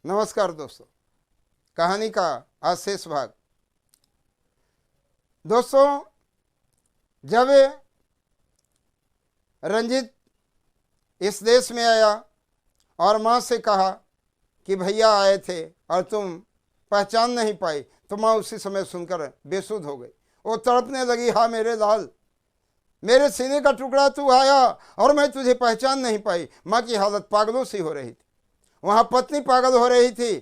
नमस्कार दोस्तों, कहानी का आज शेष भाग। दोस्तों, जब रंजीत इस देश में आया और माँ से कहा कि भैया आए थे और तुम पहचान नहीं पाई, तो माँ उसी समय सुनकर बेसुध हो गई। वो तड़पने लगी, हाँ मेरे लाल, मेरे सीने का टुकड़ा तू आया और मैं तुझे पहचान नहीं पाई। माँ की हालत पागलों सी हो रही थी। वहाँ पत्नी पागल हो रही थी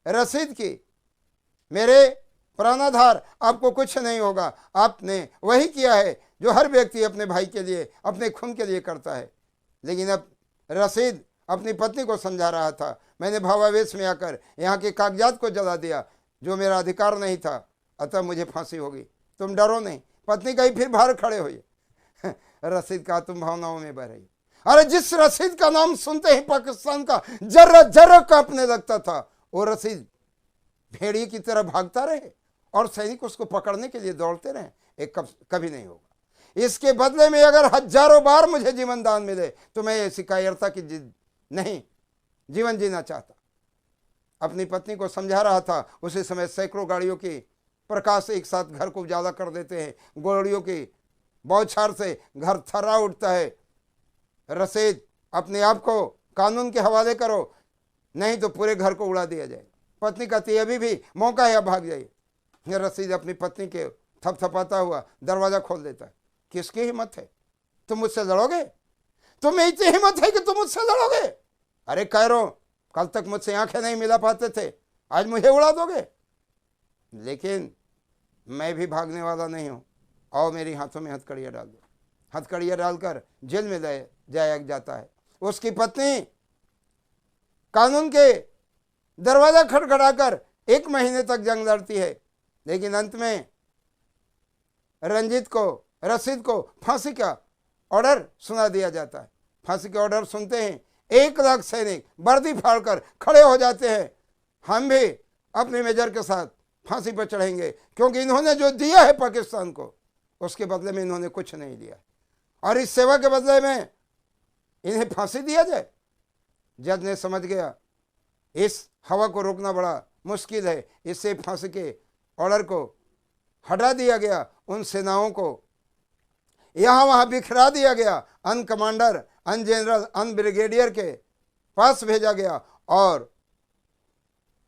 रसीद की, मेरे प्राणाधार, आपको कुछ नहीं होगा, आपने वही किया है जो हर व्यक्ति अपने भाई के लिए, अपने खून के लिए करता है। लेकिन अब रसीद अपनी पत्नी को समझा रहा था, मैंने भावावेश में आकर यहाँ के कागजात को जला दिया जो मेरा अधिकार नहीं था, अतः मुझे फांसी होगी। तुम डरो नहीं। पत्नी कही, फिर बाहर खड़े होइए। रसीद कहा, तुम भावनाओं में बह रही। अरे जिस रसीद का नाम सुनते ही पाकिस्तान का जर्रा जर्रा कांपने लगता था, वो रसीद भेड़िए की तरह भागता रहे और सैनिक उसको पकड़ने के लिए दौड़ते रहे। एक कभी नहीं होगा। इसके बदले में अगर हजारों बार मुझे जीवन दान मिले तो मैं ऐसी कायरता की नहीं जीवन जीना चाहता। अपनी पत्नी को समझा रहा था। उसी समय सैकड़ों गाड़ियों की प्रकाश एक साथ घर को उजाला कर देते हैं। गोलियों की बौछार से घर थर्रा उठता है। रसीद, अपने आप को कानून के हवाले करो, नहीं तो पूरे घर को उड़ा दिया जाए। पत्नी कहती है, अभी भी मौका है, भाग जाइए। रसीद अपनी पत्नी के थपथपाता हुआ दरवाजा खोल देता है। किसकी हिम्मत है? तुम मुझसे लड़ोगे? तुम्हें इतनी हिम्मत है कि तुम मुझसे लड़ोगे? अरे कैरो, कल तक मुझसे आंखें नहीं मिला पाते थे, आज मुझे उड़ा दोगे? लेकिन मैं भी भागने वाला नहीं हूं। और मेरी हाथों में हथकड़ियां डाल दो। हथकड़ियां डालकर जेल में जाया जाता है। उसकी पत्नी कानून के दरवाजा खड़खड़ाकर 1 महीने तक जंग लड़ती है, लेकिन अंत में रसीद को फांसी का ऑर्डर सुना दिया जाता है। फांसी के ऑर्डर सुनते हैं 1 लाख सैनिक वर्दी फाड़कर खड़े हो जाते हैं। हम भी अपने मेजर के साथ फांसी पर चढ़ेंगे, क्योंकि इन्होंने जो दिया है पाकिस्तान को, उसके बदले में इन्होंने कुछ नहीं दिया, और इस सेवा के बदले में इन्हें फांसी दिया जाए। जज ने समझ गया इस हवा को रोकना बड़ा मुश्किल है, इससे फांसी के ऑर्डर को हटा दिया गया। उन सेनाओं को यहाँ वहाँ बिखरा दिया गया। अन कमांडर, अन जनरल, अन ब्रिगेडियर के पास भेजा गया और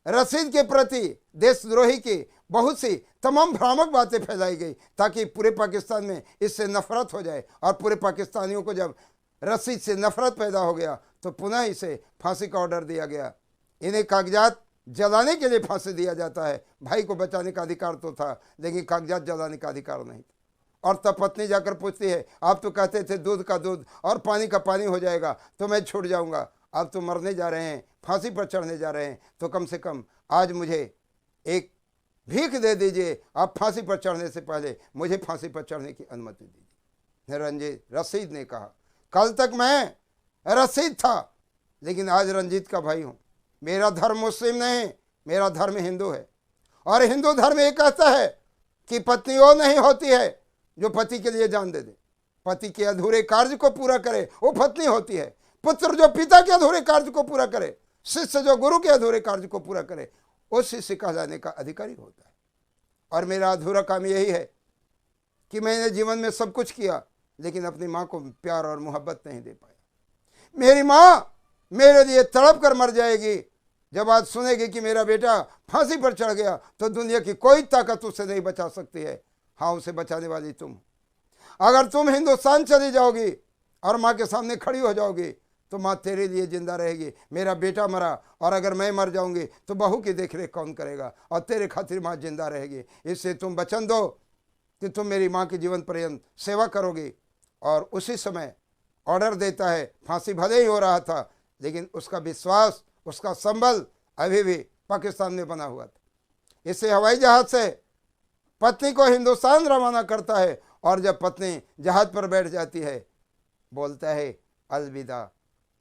रसीद के प्रति देशद्रोही की बहुत सी तमाम भ्रामक बातें फैलाई गई, ताकि पूरे पाकिस्तान में इससे नफरत हो जाए। और पूरे पाकिस्तानियों को जब रसीद से नफरत पैदा हो गया तो पुनः इसे फांसी का ऑर्डर दिया गया। इन्हें कागजात जलाने के लिए फांसी दिया जाता है। भाई को बचाने का अधिकार तो था, लेकिन कागजात जलाने का अधिकार नहीं था। और तब पत्नी जाकर पूछती है, आप तो कहते थे दूध का दूध और पानी का पानी हो जाएगा तो मैं छूट जाऊंगा, अब तो मरने जा रहे हैं, फांसी पर चढ़ने जा रहे हैं, तो कम से कम आज मुझे एक भीख दे दीजिए। आप फांसी पर चढ़ने से पहले मुझे फांसी पर चढ़ने की अनुमति दीजिए। रसीद ने कहा, कल तक मैं रसीद था, लेकिन आज रंजीत का भाई हूं। मेरा धर्म मुस्लिम नहीं, मेरा धर्म हिंदू है। और हिंदू धर्म ये कहता है कि पत्नी वो नहीं होती है जो पति के लिए जान दे दे। पति के अधूरे कार्य को पूरा करे वो पत्नी होती है। पुत्र जो पिता के अधूरे कार्य को पूरा करे, शिष्य जो गुरु के अधूरे कार्य को पूरा करे, वो शिष्य कहलाने का अधिकारी होता है। और मेरा अधूरा काम यही है कि मैंने जीवन में सब कुछ किया, लेकिन अपनी माँ को प्यार और मोहब्बत नहीं दे पाया। मेरी माँ मेरे लिए तड़प कर मर जाएगी। जब आज सुनेगी कि मेरा बेटा फांसी पर चढ़ गया, तो दुनिया की कोई ताकत उसे नहीं बचा सकती है। हाँ, उसे बचाने वाली तुम। अगर तुम हिंदुस्तान चली जाओगी और माँ के सामने खड़ी हो जाओगी, तो माँ तेरे लिए जिंदा रहेगी। मेरा बेटा मरा, और अगर मैं मर जाऊंगी तो बहू की देखरेख कौन करेगा? और तेरे खातिर माँ जिंदा रहेगी। इससे तुम वचन दो कि तुम मेरी माँ की जीवन पर्यंत सेवा करोगी। और उसी समय ऑर्डर देता है। फांसी भले ही हो रहा था, लेकिन उसका विश्वास, उसका संबल अभी भी पाकिस्तान में बना हुआ था। इससे हवाई जहाज से पत्नी को हिंदुस्तान रवाना करता है, और जब पत्नी जहाज पर बैठ जाती है, बोलता है अलविदा।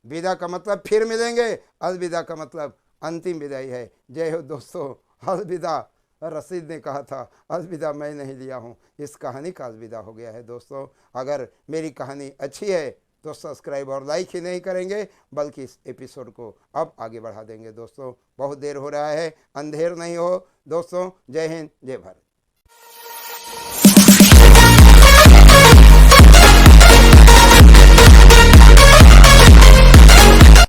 विदा का मतलब फिर मिलेंगे, अलविदा का मतलब अंतिम विदाई है। जय हो दोस्तों। अलविदा रसीद ने कहा था, अलविदा मैं नहीं लिया हूँ। इस कहानी का अलविदा हो गया है। दोस्तों, अगर मेरी कहानी अच्छी है तो सब्सक्राइब और लाइक ही नहीं करेंगे बल्कि इस एपिसोड को अब आगे बढ़ा देंगे। दोस्तों बहुत देर हो रहा है, अंधेर नहीं हो। दोस्तों जय हिंद, जय भारत।